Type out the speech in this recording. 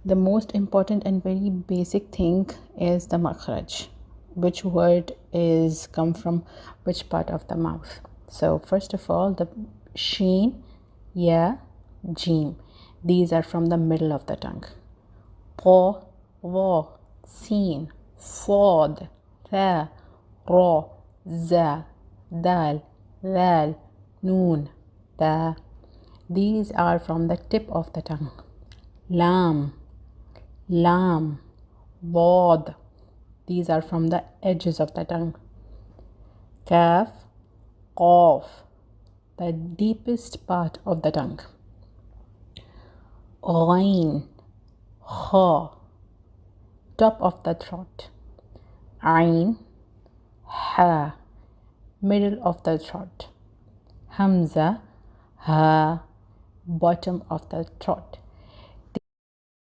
The most important and very basic thing is the makhraj. Which word is come from which part of the mouth? So first of all, the sheen, ya, jim. These are from the middle of the tongue. Qa, wa, sin, sad, tha, ra, za, dal, lal, noon, ta. These are from the tip of the tongue. Lam, lam, wad. These are from the edges of the tongue. Kaf, qaf, the deepest part of the tongue. Ghain, kha, top of the throat. Ain, ha, middle of the throat. Hamza, ha, bottom of the throat.